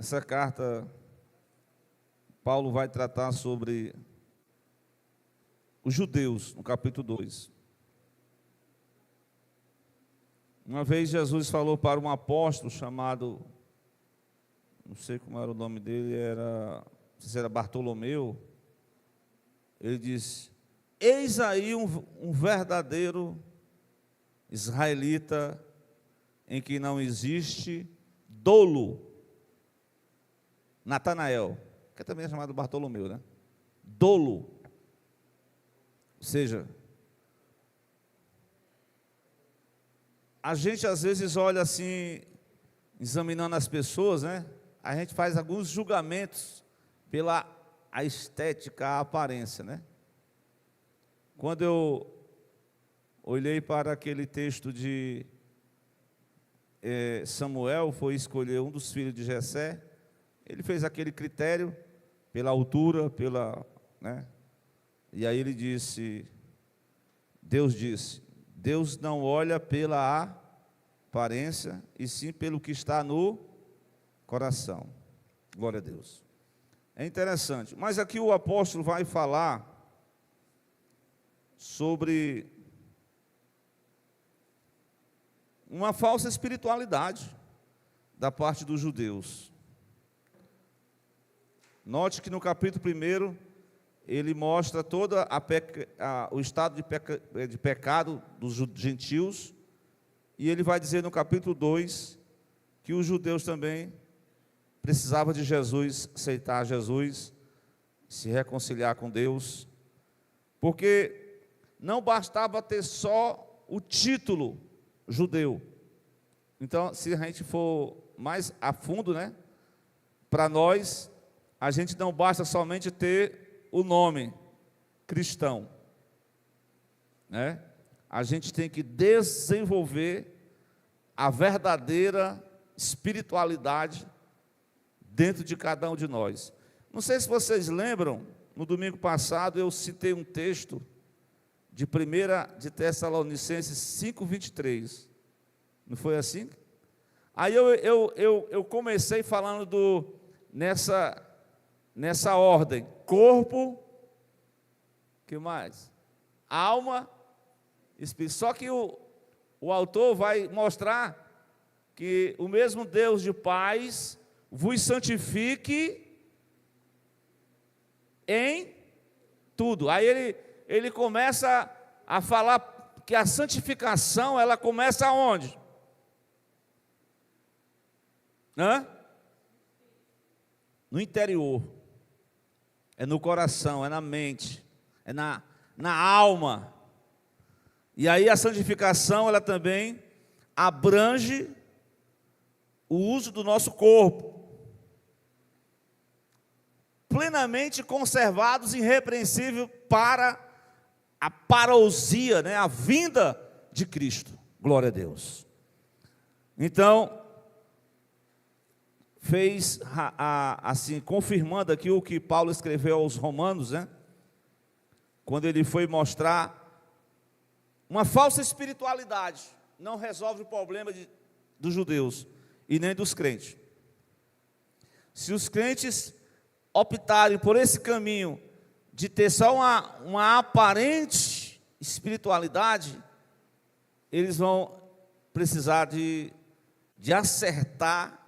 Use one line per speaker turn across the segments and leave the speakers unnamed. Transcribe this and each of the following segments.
Essa carta, Paulo vai tratar sobre os judeus, no capítulo 2. Uma vez Jesus falou para um apóstolo chamado, não sei como era o nome dele, não sei se era Bartolomeu. Ele disse: eis aí um verdadeiro israelita em que não existe dolo. Natanael, que também é chamado Bartolomeu, né? Dolo. Ou seja, a gente às vezes olha assim, examinando as pessoas, né? A gente faz alguns julgamentos pela a estética, a aparência, né? Quando eu olhei para aquele texto de Samuel, foi escolher um dos filhos de Jessé, ele fez aquele critério pela altura, né? E aí ele disse, Deus não olha pela aparência, e sim pelo que está no coração. Glória a Deus. É interessante, mas aqui o apóstolo vai falar sobre uma falsa espiritualidade da parte dos judeus. Note que no capítulo 1, ele mostra todo o estado de pecado dos gentios, e ele vai dizer no capítulo 2 que os judeus também precisavam de Jesus, aceitar Jesus, se reconciliar com Deus, porque não bastava ter só o título judeu. Então, se a gente for mais a fundo, né, para nós, a gente não basta somente ter o nome cristão, né? A gente tem que desenvolver a verdadeira espiritualidade dentro de cada um de nós. Não sei se vocês lembram, no domingo passado eu citei um texto de 1 de Tessalonicenses 5:23. Não foi assim? Aí eu comecei falando nessa ordem: corpo, que mais? Alma, espírito. Só que o autor vai mostrar que o mesmo Deus de paz vos santifique em tudo. Aí ele começa a falar que a santificação, ela começa aonde? No interior, é no coração, é na mente, é na alma. E aí a santificação, ela também abrange o uso do nosso corpo, plenamente conservados, irrepreensível para a parousia, né, a vinda de Cristo. Glória a Deus. Então, fez assim, confirmando aqui o que Paulo escreveu aos Romanos, né? Quando ele foi mostrar uma falsa espiritualidade, não resolve o problema dos judeus e nem dos crentes. Se os crentes optarem por esse caminho de ter só uma aparente espiritualidade, eles vão precisar de acertar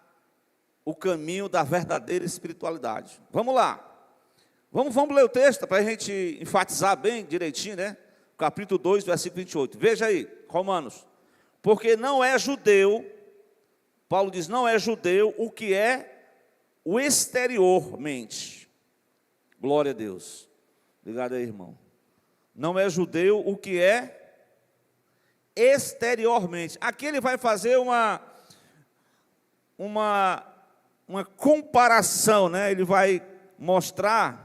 o caminho da verdadeira espiritualidade. Vamos lá. Vamos ler o texto para a gente enfatizar bem direitinho, né? Capítulo 2, versículo 28. Veja aí, Romanos. Porque não é judeu, Paulo diz, não é judeu o que é o exteriormente. Glória a Deus. Obrigado aí, irmão. Não é judeu o que é exteriormente. Aqui ele vai fazer uma comparação, né? Ele vai mostrar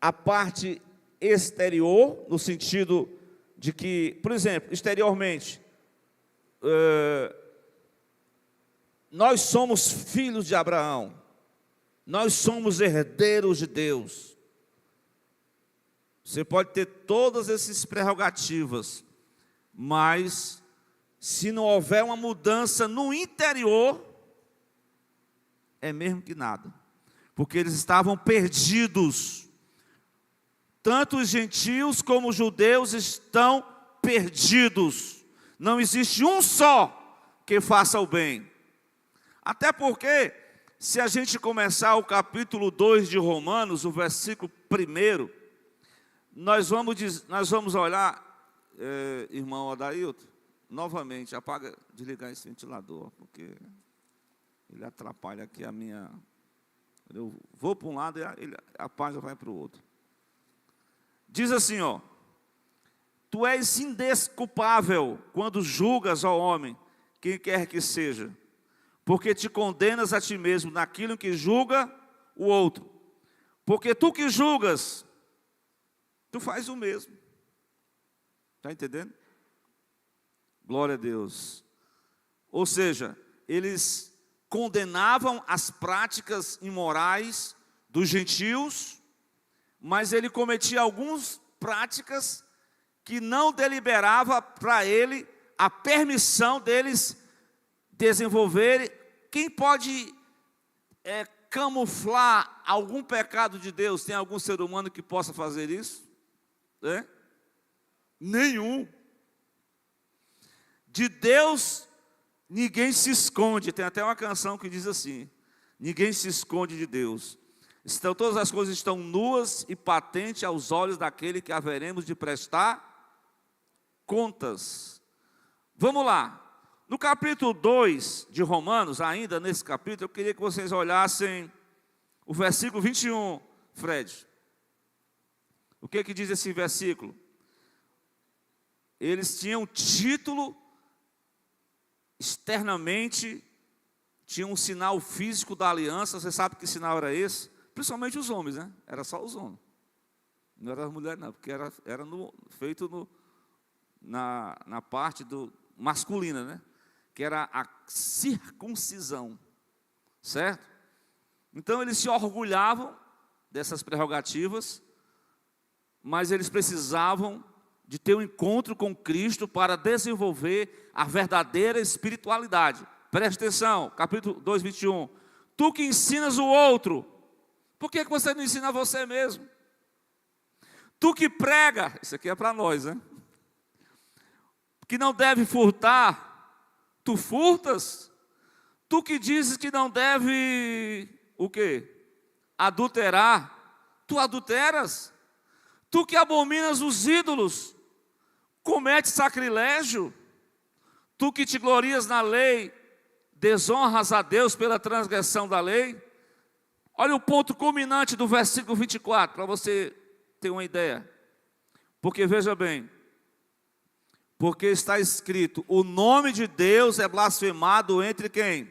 a parte exterior, no sentido de que, por exemplo, exteriormente, nós somos filhos de Abraão, nós somos herdeiros de Deus. Você pode ter todas essas prerrogativas, mas se não houver uma mudança no interior, é mesmo que nada, porque eles estavam perdidos. Tanto os gentios como os judeus estão perdidos. Não existe um só que faça o bem. Até porque, se a gente começar o capítulo 2 de Romanos, o versículo 1, nós vamos olhar, irmão Adailton, novamente, desligar esse ventilador, porque ele atrapalha aqui a minha... Eu vou para um lado e a página vai para o outro. Diz assim, ó: tu és indesculpável quando julgas, ó homem, quem quer que seja, porque te condenas a ti mesmo naquilo que julga o outro. Porque tu que julgas, tu faz o mesmo. Está entendendo? Glória a Deus. Ou seja, eles condenavam as práticas imorais dos gentios, mas ele cometia algumas práticas que não deliberava para ele a permissão deles desenvolverem. Quem pode camuflar algum pecado de Deus? Tem algum ser humano que possa fazer isso? Nenhum. De Deus ninguém se esconde. Tem até uma canção que diz assim: ninguém se esconde de Deus. Então, todas as coisas estão nuas e patentes aos olhos daquele que haveremos de prestar contas. Vamos lá. No capítulo 2 de Romanos, ainda nesse capítulo, eu queria que vocês olhassem o versículo 21, Fred. O que diz esse versículo? Eles tinham título externamente, tinham um sinal físico da aliança. Você sabe que sinal era esse? Principalmente os homens, né? Era só os homens. Não era as mulheres, não, porque era feito na parte masculina, né? Que era a circuncisão, certo? Então eles se orgulhavam dessas prerrogativas, mas eles precisavam de ter um encontro com Cristo para desenvolver a verdadeira espiritualidade. Preste atenção, capítulo 2, 21. Tu que ensinas o outro, por que você não ensina você mesmo? Tu que prega, isso aqui é para nós, né? Que não deve furtar, tu furtas? Tu que dizes que não deve, o quê? Adulterar, tu adulteras? Tu que abominas os ídolos, cometes sacrilégio? Tu que te glorias na lei, desonras a Deus pela transgressão da lei? Olha o ponto culminante do versículo 24, para você ter uma ideia. Porque veja bem, porque está escrito: o nome de Deus é blasfemado entre quem?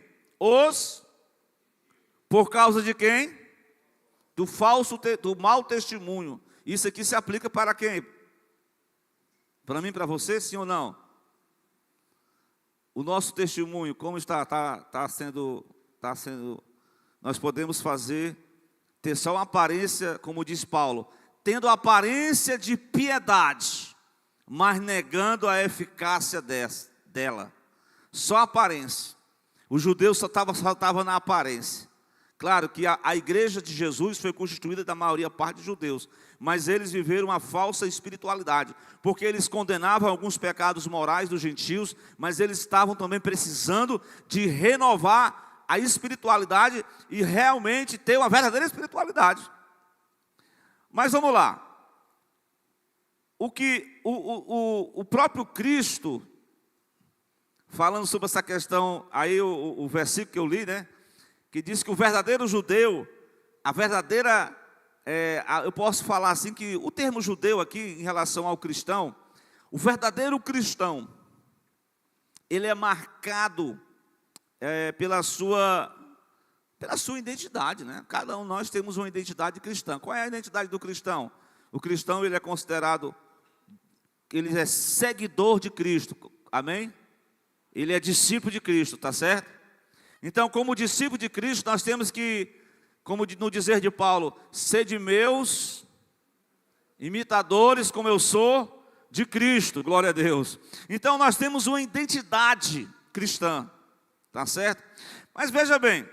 Por causa de quem? Do mau testemunho. Isso aqui se aplica para quem? Para mim, para você, sim ou não? O nosso testemunho, como está sendo, nós podemos ter só uma aparência, como diz Paulo, tendo aparência de piedade, mas negando a eficácia dela. Só aparência. Os judeus só estavam na aparência. Claro que a igreja de Jesus foi constituída da maioria parte de judeus, mas eles viveram uma falsa espiritualidade, porque eles condenavam alguns pecados morais dos gentios, mas eles estavam também precisando de renovar a espiritualidade e realmente ter uma verdadeira espiritualidade. Mas vamos lá. O próprio Cristo, falando sobre essa questão, aí o versículo que eu li, né? Que diz que o verdadeiro judeu, eu posso falar assim que o termo judeu aqui, em relação ao cristão, o verdadeiro cristão, ele é marcado pela sua identidade, né? Cada um de nós temos uma identidade cristã. Qual é a identidade do cristão? O cristão, ele é considerado, ele é seguidor de Cristo, amém? Ele é discípulo de Cristo, tá certo? Então, como discípulo de Cristo, nós temos que, como no dizer de Paulo, sede meus imitadores, como eu sou de Cristo, glória a Deus. Então, nós temos uma identidade cristã, tá certo? Mas veja bem,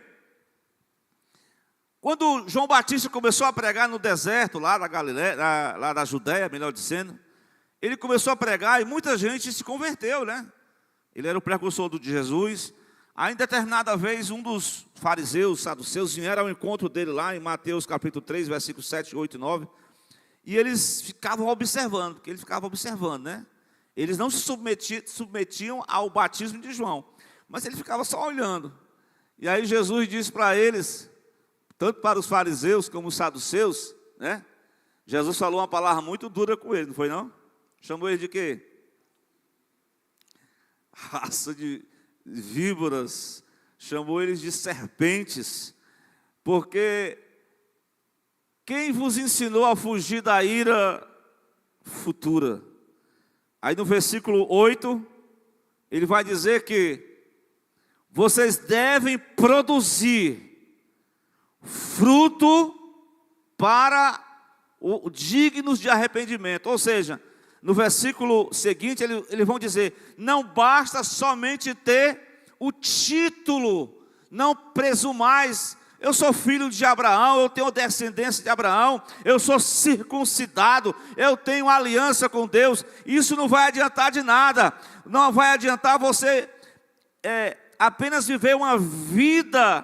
Quando João Batista começou a pregar no deserto, lá da Galileia, lá da Judéia, melhor dizendo, ele começou a pregar e muita gente se converteu, né? Ele era o precursor de Jesus. Aí, em determinada vez, um dos fariseus, saduceus, vieram ao encontro dele lá em Mateus capítulo 3, versículos 7, 8 e 9. E eles ficavam observando, porque ele ficava observando, né? Eles não se submetiam ao batismo de João, mas ele ficava só olhando. E aí Jesus disse para eles, tanto para os fariseus como os saduceus, né? Jesus falou uma palavra muito dura com eles, não foi não? Chamou eles de quê? Raça de víboras, chamou eles de serpentes, porque quem vos ensinou a fugir da ira futura? Aí no versículo 8, ele vai dizer que vocês devem produzir fruto para o dignos de arrependimento. Ou seja, no versículo seguinte, eles vão dizer, não basta somente ter o título, não presumais, eu sou filho de Abraão, eu tenho descendência de Abraão, eu sou circuncidado, eu tenho aliança com Deus. Isso não vai adiantar de nada, não vai adiantar você apenas viver uma vida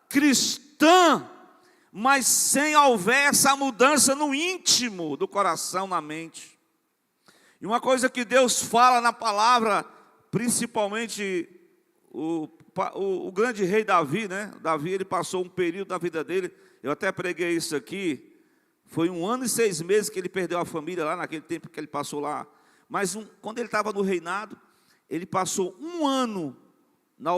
cristã, mas sem houver essa mudança no íntimo do coração, na mente. E uma coisa que Deus fala na palavra, principalmente o grande rei Davi, né? Davi, ele passou um período da vida dele, eu até preguei isso aqui, foi 1 ano e 6 meses que ele perdeu a família lá, naquele tempo que ele passou lá. Mas quando ele estava no reinado, ele passou 1 ano no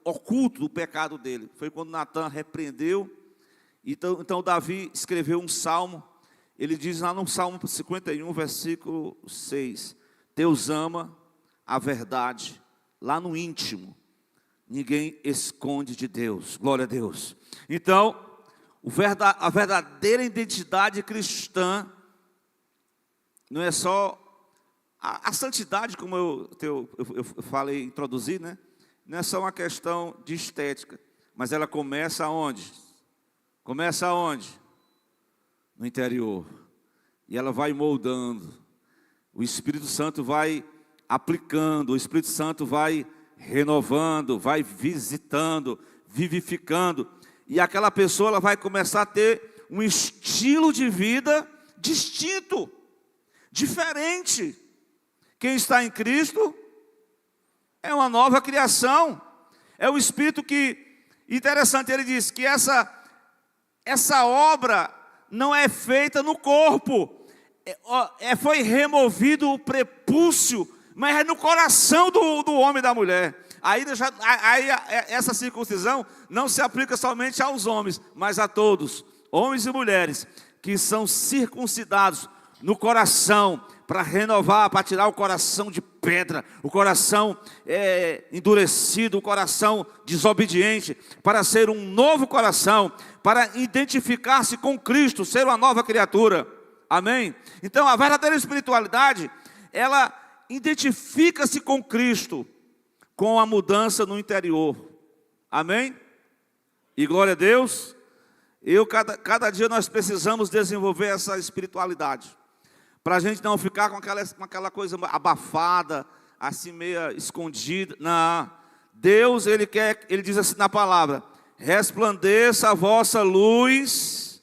oculto do pecado dele. Foi quando Natan repreendeu. Então Davi escreveu um salmo. Ele diz lá no Salmo 51, versículo 6, Deus ama a verdade lá no íntimo, ninguém esconde de Deus, glória a Deus. Então, a verdadeira identidade cristã não é só a santidade, como eu falei, introduzi, né? Não é só uma questão de estética, mas ela começa aonde? Começa aonde? No interior, e ela vai moldando, o Espírito Santo vai aplicando, o Espírito Santo vai renovando, vai visitando, vivificando, e aquela pessoa ela vai começar a ter um estilo de vida distinto, diferente. Quem está em Cristo é uma nova criação, é o Espírito que, interessante, ele diz que essa obra não é feita no corpo, foi removido o prepúcio, mas é no coração do homem e da mulher. Aí essa circuncisão não se aplica somente aos homens, mas a todos, homens e mulheres, que são circuncidados no coração, para renovar, para tirar o coração de pedra, o coração endurecido, o coração desobediente, para ser um novo coração, para identificar-se com Cristo, ser uma nova criatura. Amém? Então a verdadeira espiritualidade, ela identifica-se com Cristo, com a mudança no interior. Amém? E glória a Deus. Cada dia nós precisamos desenvolver essa espiritualidade, para a gente não ficar com aquela coisa abafada, assim meia escondida. Não. Deus, ele diz assim na palavra, resplandeça a vossa luz,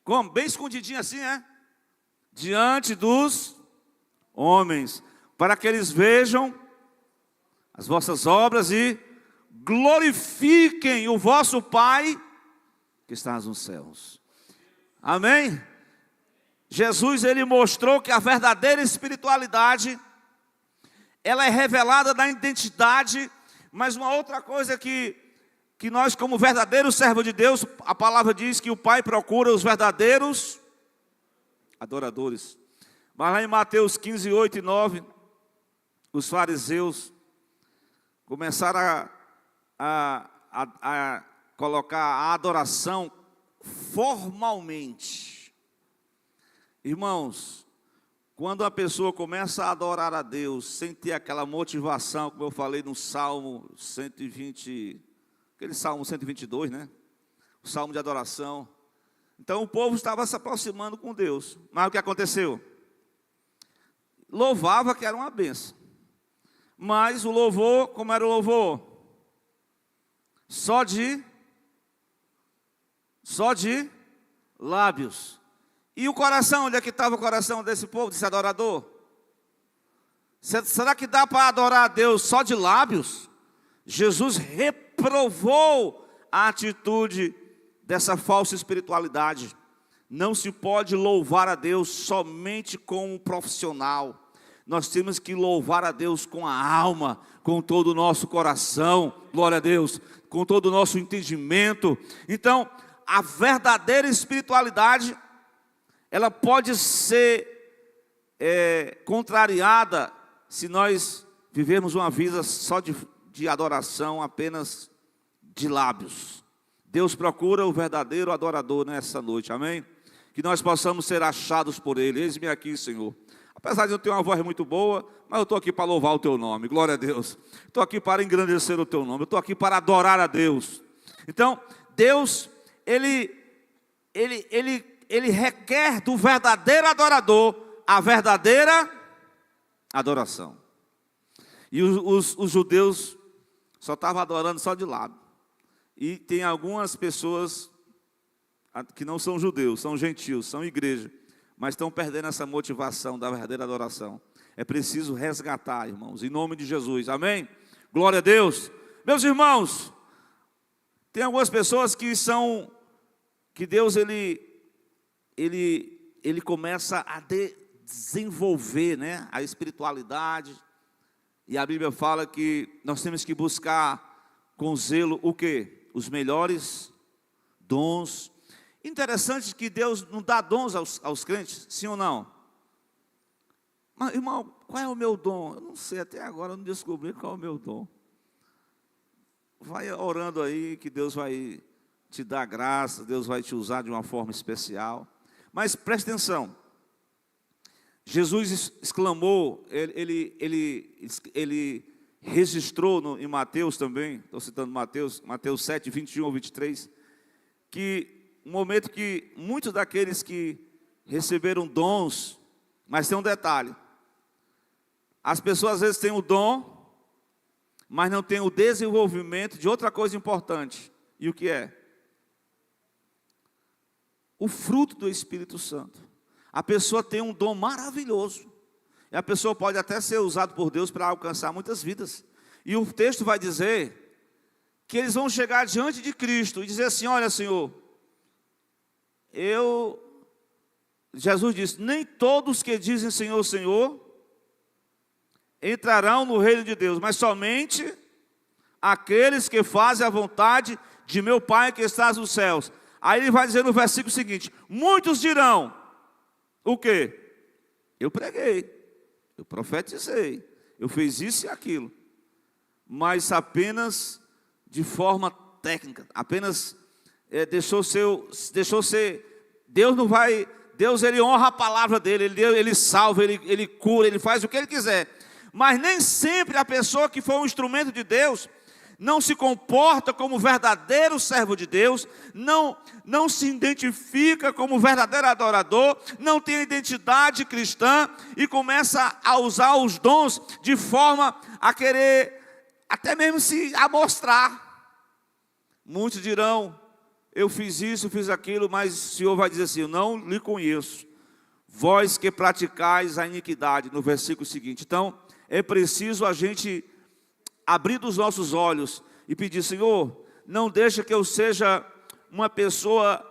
como? Bem escondidinho assim, diante dos homens, para que eles vejam as vossas obras e glorifiquem o vosso Pai que está nos céus. Amém? Jesus, ele mostrou que a verdadeira espiritualidade, ela é revelada na identidade, mas uma outra coisa que nós, como verdadeiros servos de Deus, a palavra diz que o Pai procura os verdadeiros adoradores. Mas lá em Mateus 15, 8 e 9, os fariseus começaram a colocar a adoração formalmente. Irmãos, quando a pessoa começa a adorar a Deus, sem ter aquela motivação, como eu falei no Salmo 120, aquele Salmo 122, né? O Salmo de adoração. Então o povo estava se aproximando com Deus. Mas o que aconteceu? Louvava que era uma benção. Mas o louvor, como era o louvor? Só de lábios. E o coração, onde é que estava o coração desse povo, desse adorador? Será que dá para adorar a Deus só de lábios? Jesus reprovou a atitude dessa falsa espiritualidade. Não se pode louvar a Deus somente com um profissional. Nós temos que louvar a Deus com a alma, com todo o nosso coração, glória a Deus, com todo o nosso entendimento. Então, a verdadeira espiritualidade, ela pode ser contrariada se nós vivermos uma vida só de adoração, apenas de lábios. Deus procura o verdadeiro adorador nessa noite, amém? Que nós possamos ser achados por Ele. Eis-me aqui, Senhor. Apesar de eu ter uma voz muito boa, mas eu estou aqui para louvar o Teu nome, glória a Deus. Estou aqui para engrandecer o Teu nome, eu estou aqui para adorar a Deus. Então, Deus, Ele requer do verdadeiro adorador a verdadeira adoração. E os judeus só estavam adorando só de lado. E tem algumas pessoas que não são judeus, são gentios, são igreja, mas estão perdendo essa motivação da verdadeira adoração. É preciso resgatar, irmãos, em nome de Jesus, amém? Glória a Deus. Meus irmãos, tem algumas pessoas que Deus, ele começa a desenvolver, né, a espiritualidade, e a Bíblia fala que nós temos que buscar com zelo o quê? Os melhores dons. Interessante que Deus não dá dons aos crentes, sim ou não? Mas, irmão, qual é o meu dom? Eu não sei, até agora eu não descobri qual é o meu dom. Vai orando aí que Deus vai te dar graça, Deus vai te usar de uma forma especial. Mas preste atenção, Jesus exclamou, ele registrou em Mateus também, estou citando Mateus 7, 21 ou 23, que um momento que muitos daqueles que receberam dons, mas tem um detalhe, as pessoas às vezes têm o dom, mas não têm o desenvolvimento de outra coisa importante. E o que é? O fruto do Espírito Santo. A pessoa tem um dom maravilhoso, e a pessoa pode até ser usada por Deus para alcançar muitas vidas. E o texto vai dizer que eles vão chegar diante de Cristo e dizer assim: olha, Senhor, Jesus disse, nem todos que dizem Senhor, Senhor, entrarão no reino de Deus, mas somente aqueles que fazem a vontade de meu Pai que estás nos céus. Aí ele vai dizer no versículo seguinte: muitos dirão, o quê? Eu preguei, eu profetizei, eu fiz isso e aquilo, mas apenas de forma técnica, apenas deixou ser, Deus não vai, Deus ele honra a palavra dele, ele salva, ele cura, ele faz o que ele quiser, mas nem sempre a pessoa que foi um instrumento de Deus não se comporta como verdadeiro servo de Deus, não se identifica como verdadeiro adorador, não tem identidade cristã e começa a usar os dons de forma a querer até mesmo se amostrar. Muitos dirão, eu fiz isso, fiz aquilo, mas o Senhor vai dizer assim: eu não lhe conheço, vós que praticais a iniquidade, no versículo seguinte. Então, é preciso a gente abrir os nossos olhos e pedir: Senhor, não deixa que eu seja uma pessoa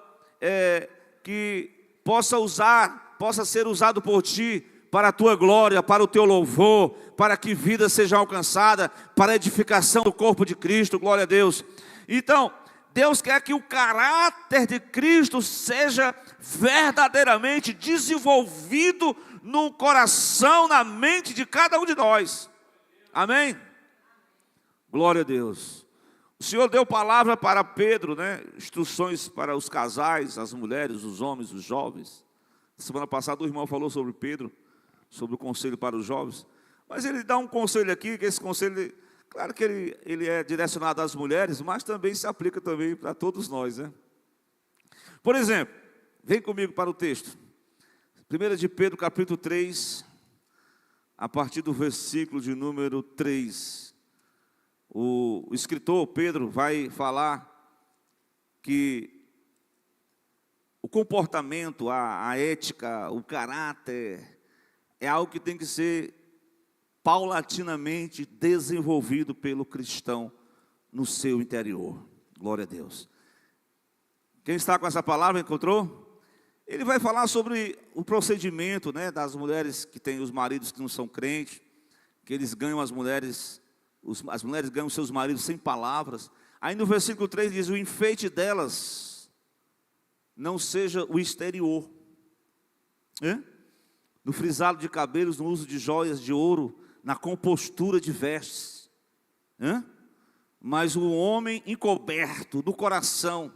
que possa ser usado por Ti para a Tua glória, para o Teu louvor, para que vida seja alcançada, para a edificação do corpo de Cristo, glória a Deus. Então, Deus quer que o caráter de Cristo seja verdadeiramente desenvolvido no coração, na mente de cada um de nós. Amém? Glória a Deus. O Senhor deu palavra para Pedro, né? Instruções para os casais, as mulheres, os homens, os jovens. Semana passada o irmão falou sobre Pedro, sobre o conselho para os jovens. Mas ele dá um conselho aqui, que esse conselho Claro que ele é direcionado às mulheres, mas também se aplica também para todos nós, né? Por exemplo, vem comigo para o texto. 1 de Pedro, capítulo 3, a partir do versículo de número 3. O escritor Pedro vai falar que o comportamento, a ética, o caráter, é algo que tem que ser paulatinamente desenvolvido pelo cristão no seu interior. Glória a Deus. Quem está com essa palavra, encontrou? Ele vai falar sobre o procedimento, né, das mulheres que têm os maridos que não são crentes, que eles ganham as mulheres ganham seus maridos sem palavras. Aí no versículo 3 diz: o enfeite delas não seja o exterior, no frisado de cabelos, no uso de joias de ouro, na compostura de vestes, mas o homem encoberto do coração,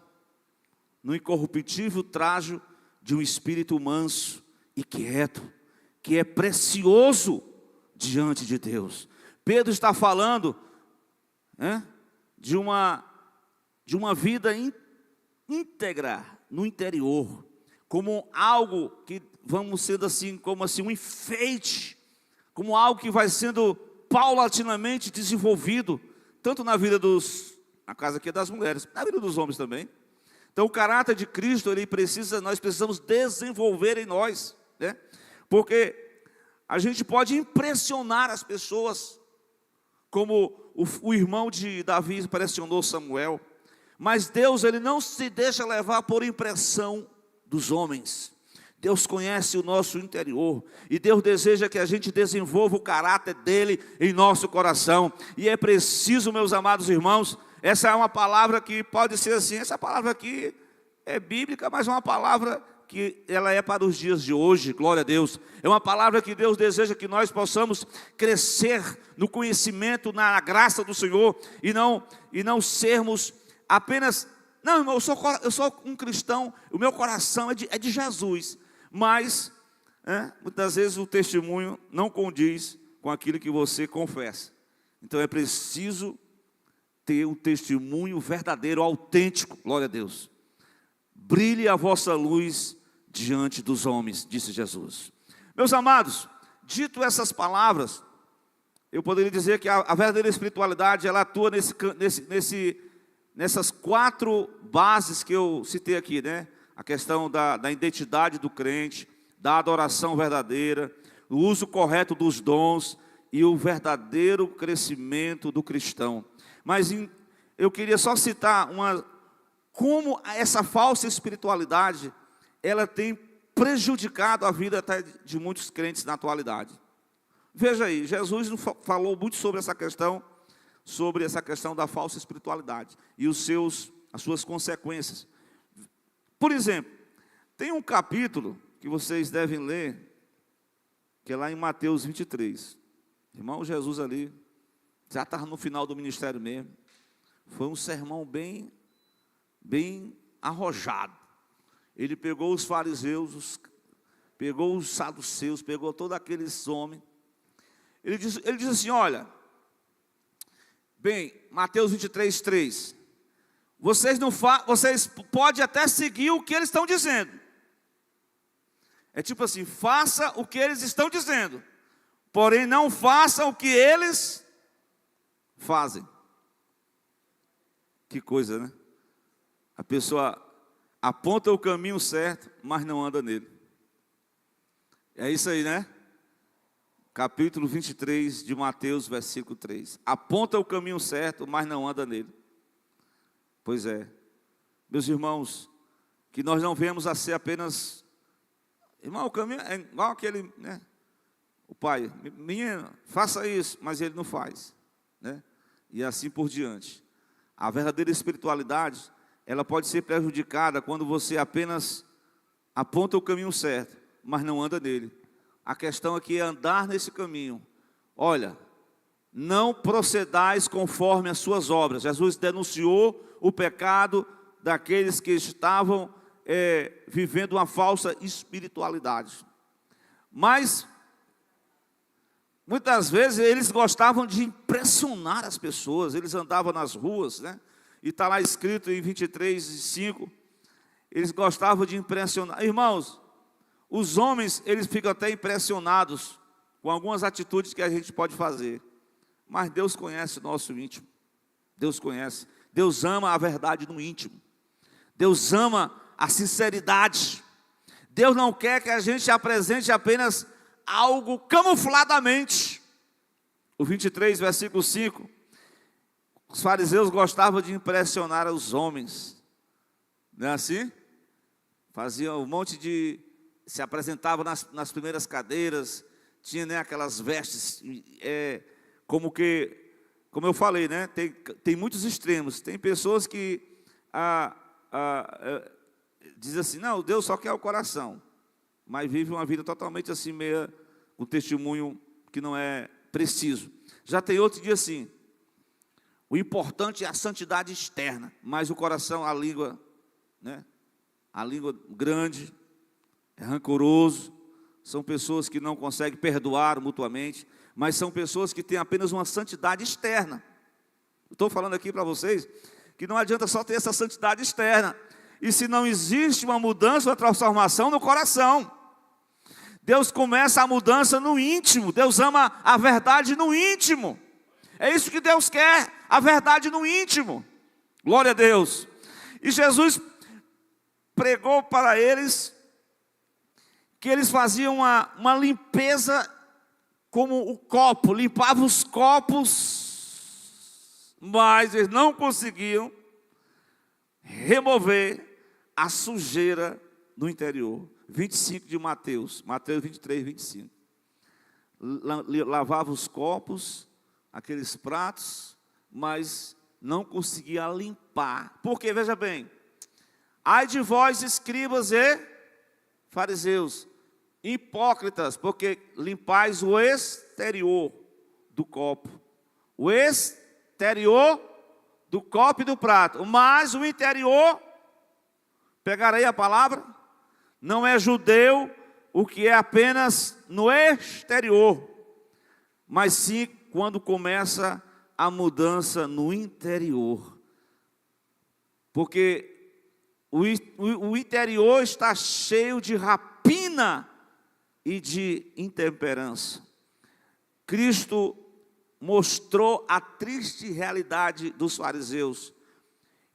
no incorruptível trajo de um espírito manso e quieto, que é precioso diante de Deus. Pedro está falando de uma vida íntegra no interior, como algo que, vamos sendo assim, como assim um enfeite, como algo que vai sendo paulatinamente desenvolvido, tanto na vida na casa aqui das mulheres, na vida dos homens também. Então o caráter de Cristo, nós precisamos desenvolver em nós, né? Porque a gente pode impressionar as pessoas, como o irmão de Davi impressionou Samuel, mas Deus, ele não se deixa levar por impressão dos homens. Deus conhece o nosso interior, e Deus deseja que a gente desenvolva o caráter dele em nosso coração. E é preciso, meus amados irmãos, essa é uma palavra que pode ser assim, essa palavra aqui é bíblica, mas é uma palavra que ela é para os dias de hoje, glória a Deus. É uma palavra que Deus deseja que nós possamos crescer no conhecimento, na graça do Senhor, e não sermos apenas, não, irmão, eu sou um cristão, o meu coração é de Jesus, mas muitas vezes o testemunho não condiz com aquilo que você confessa. Então é preciso ter um testemunho verdadeiro, autêntico, glória a Deus. Brilhe a vossa luz diante dos homens, disse Jesus. Meus amados, dito essas palavras, eu poderia dizer que a verdadeira espiritualidade, ela atua nessas 4 bases que eu citei aqui, né? A questão da identidade do crente, da adoração verdadeira, o uso correto dos dons e o verdadeiro crescimento do cristão. Mas eu queria só citar como essa falsa espiritualidade, ela tem prejudicado a vida até de muitos crentes na atualidade. Veja aí, Jesus falou muito sobre essa questão da falsa espiritualidade e as suas consequências. Por exemplo, tem um capítulo que vocês devem ler, que é lá em Mateus 23. Irmão, Jesus ali já estava no final do ministério mesmo. Foi um sermão bem arrojado. Ele pegou os fariseus, pegou os saduceus, pegou todos aqueles homens. Ele diz assim, olha, bem, Mateus 23, 3. Vocês podem até seguir o que eles estão dizendo. É tipo assim, faça o que eles estão dizendo, porém não faça o que eles fazem. Que coisa, né? A pessoa aponta o caminho certo, mas não anda nele. É isso aí, né? Capítulo 23 de Mateus, versículo 3. Aponta o caminho certo, mas não anda nele. Pois é. Meus irmãos, que nós não venhamos a ser apenas... Irmão, o caminho é igual aquele, né? O pai, menino, faça isso, mas ele não faz, né? E assim por diante. A verdadeira espiritualidade, ela pode ser prejudicada quando você apenas aponta o caminho certo, mas não anda nele. A questão aqui é andar nesse caminho. Olha, não procedais conforme as suas obras. Jesus denunciou o pecado daqueles que estavam vivendo uma falsa espiritualidade. Mas muitas vezes eles gostavam de impressionar as pessoas. Eles andavam nas ruas, né? E está lá escrito em 23:5, eles gostavam de impressionar. Irmãos, os homens, eles ficam até impressionados com algumas atitudes que a gente pode fazer. Mas Deus conhece o nosso íntimo. Deus conhece. Deus ama a verdade no íntimo. Deus ama a sinceridade. Deus não quer que a gente apresente apenas algo camufladamente. O 23, versículo 5. Os fariseus gostavam de impressionar os homens. Não é assim? Faziam um monte de... Se apresentavam nas primeiras cadeiras. Tinha, né, aquelas vestes... como eu falei, né? Tem muitos extremos. Tem pessoas que dizem assim, não, Deus só quer o coração. Mas vive uma vida totalmente assim, meia, um testemunho que não é preciso. Já tem outro que diz assim, o importante é a santidade externa, mas o coração, a língua, né? A língua grande, é rancoroso. São pessoas que não conseguem perdoar mutuamente, mas são pessoas que têm apenas uma santidade externa. Estou falando aqui para vocês que não adianta só ter essa santidade externa, e se não existe uma mudança, uma transformação no coração. Deus começa a mudança no íntimo. Deus ama a verdade no íntimo. É isso que Deus quer, a verdade no íntimo. Glória a Deus. E Jesus pregou para eles que eles faziam uma limpeza como o copo, limpavam os copos, mas eles não conseguiam remover a sujeira no interior. 25 de Mateus 23, 25. Lavava os copos, aqueles pratos, mas não conseguia limpar. Porque, veja bem, ai de vós, escribas e fariseus, hipócritas, porque limpais o exterior do copo, o exterior do copo e do prato, mas o interior, pegarei a palavra, não é judeu o que é apenas no exterior, mas sim quando começa a mudança no interior, porque o interior está cheio de rapina e de intemperança. Cristo mostrou a triste realidade dos fariseus,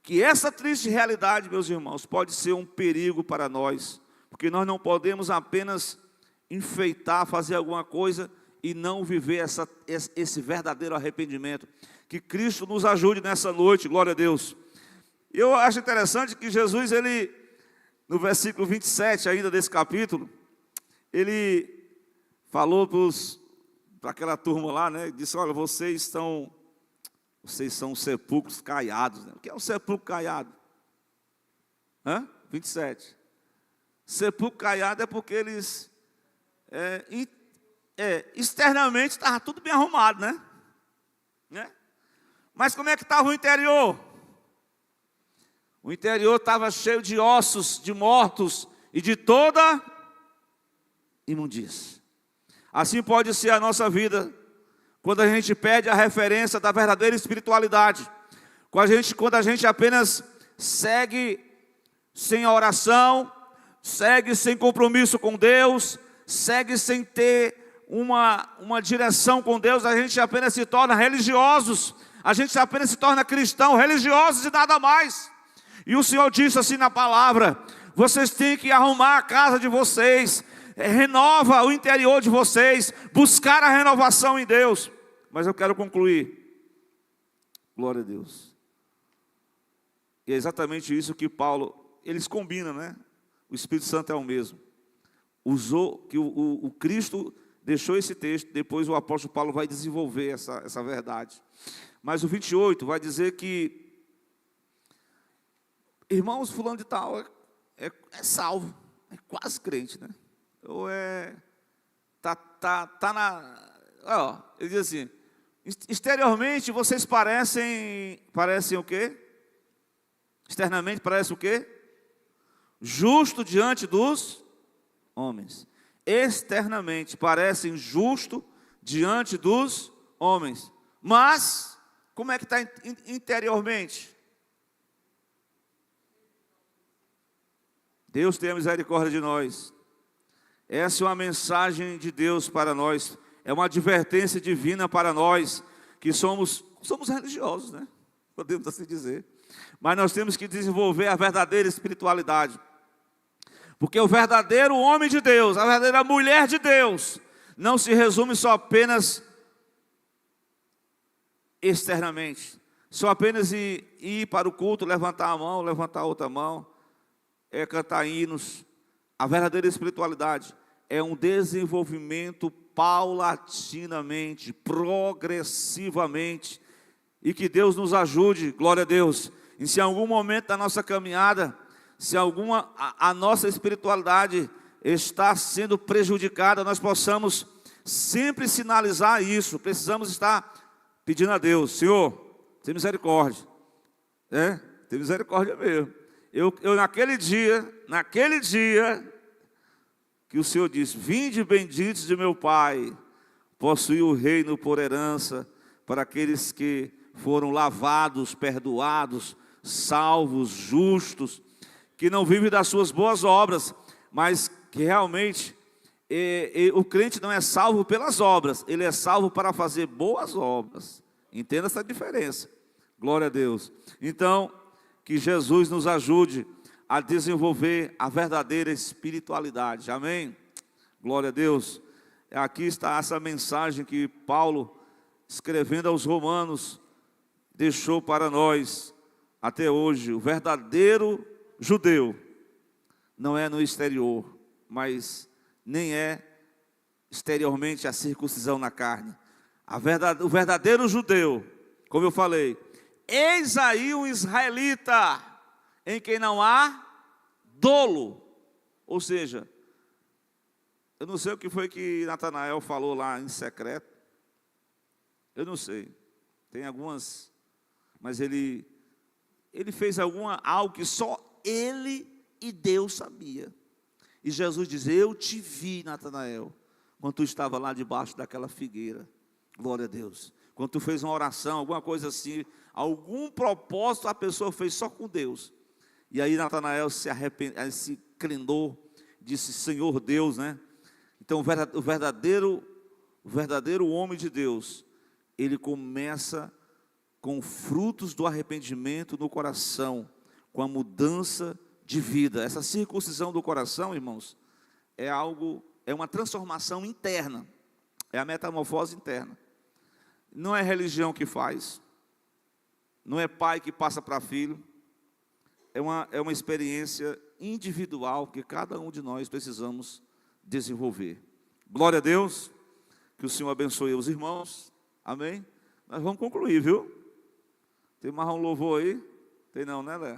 que essa triste realidade, meus irmãos, pode ser um perigo para nós, porque nós não podemos apenas enfeitar, fazer alguma coisa e não viver esse verdadeiro arrependimento. Que Cristo nos ajude nessa noite, glória a Deus. Eu acho interessante que Jesus, ele, no versículo 27 ainda desse capítulo, ele falou para aquela turma lá, né? Disse, olha, vocês são sepulcros caiados. Né? O que é um sepulcro caiado? 27. Sepulcro caiado é porque eles, externamente, estava tudo bem arrumado, né? Mas como é que estava o interior? O interior estava cheio de ossos, de mortos e de toda imundícia. Assim pode ser a nossa vida, quando a gente perde a referência da verdadeira espiritualidade, quando a gente apenas segue sem oração, segue sem compromisso com Deus, segue sem ter uma direção com Deus, a gente apenas se torna religiosos, a gente apenas se torna cristão, religiosos e nada mais. E o Senhor disse assim na palavra, vocês têm que arrumar a casa de vocês, renova o interior de vocês, buscar a renovação em Deus. Mas eu quero concluir. Glória a Deus. E é exatamente isso que Paulo, eles combinam, né? O Espírito Santo é o mesmo. Usou, que o Cristo deixou esse texto, depois o apóstolo Paulo vai desenvolver essa verdade. Mas o 28 vai dizer que, irmãos, fulano de tal é salvo, é quase crente, né? Ou tá na... ele diz assim, exteriormente vocês parecem o quê? Externamente parece o quê? Justo diante dos homens. Externamente parecem justo diante dos homens. Mas, como é que está interiormente? Deus tenha misericórdia de nós. Essa é uma mensagem de Deus para nós. É uma advertência divina para nós, que somos religiosos, né? Podemos assim dizer. Mas nós temos que desenvolver a verdadeira espiritualidade. Porque o verdadeiro homem de Deus, a verdadeira mulher de Deus, não se resume só apenas externamente. Só apenas ir para o culto, levantar a mão, levantar a outra mão, cantar hinos. A verdadeira espiritualidade é um desenvolvimento paulatinamente, progressivamente, e que Deus nos ajude, glória a Deus. E se em algum momento da nossa caminhada, se a nossa espiritualidade está sendo prejudicada, nós possamos sempre sinalizar isso. Precisamos estar pedindo a Deus: Senhor, tem misericórdia, tem misericórdia mesmo. Eu naquele dia que o Senhor disse: vinde benditos de meu Pai, possuir o reino por herança para aqueles que foram lavados, perdoados, salvos, justos, que não vivem das suas boas obras, mas que realmente o crente não é salvo pelas obras, ele é salvo para fazer boas obras. Entenda essa diferença. Glória a Deus. Então, que Jesus nos ajude a desenvolver a verdadeira espiritualidade. Amém? Glória a Deus. Aqui está essa mensagem que Paulo, escrevendo aos Romanos, deixou para nós até hoje. O verdadeiro judeu não é no exterior, mas nem é exteriormente a circuncisão na carne. O verdadeiro judeu, como eu falei, eis aí um israelita em quem não há dolo. Ou seja, eu não sei o que foi que Natanael falou lá em secreto. Eu não sei. Tem algumas, mas ele fez algo que só ele e Deus sabia. E Jesus diz: eu te vi, Natanael, quando tu estava lá debaixo daquela figueira. Glória a Deus. Quando tu fez uma oração, alguma coisa assim, algum propósito a pessoa fez só com Deus. E aí Natanael se inclinou, disse: Senhor Deus, né? Então o verdadeiro homem de Deus, ele começa com frutos do arrependimento no coração, com a mudança de vida. Essa circuncisão do coração, irmãos, é uma transformação interna, é a metamorfose interna. Não é religião que faz, não é pai que passa para filho, é uma experiência individual que cada um de nós precisamos desenvolver. Glória a Deus, que o Senhor abençoe os irmãos, amém? Nós vamos concluir, viu? Tem mais um louvor aí? Tem não, né, Léo?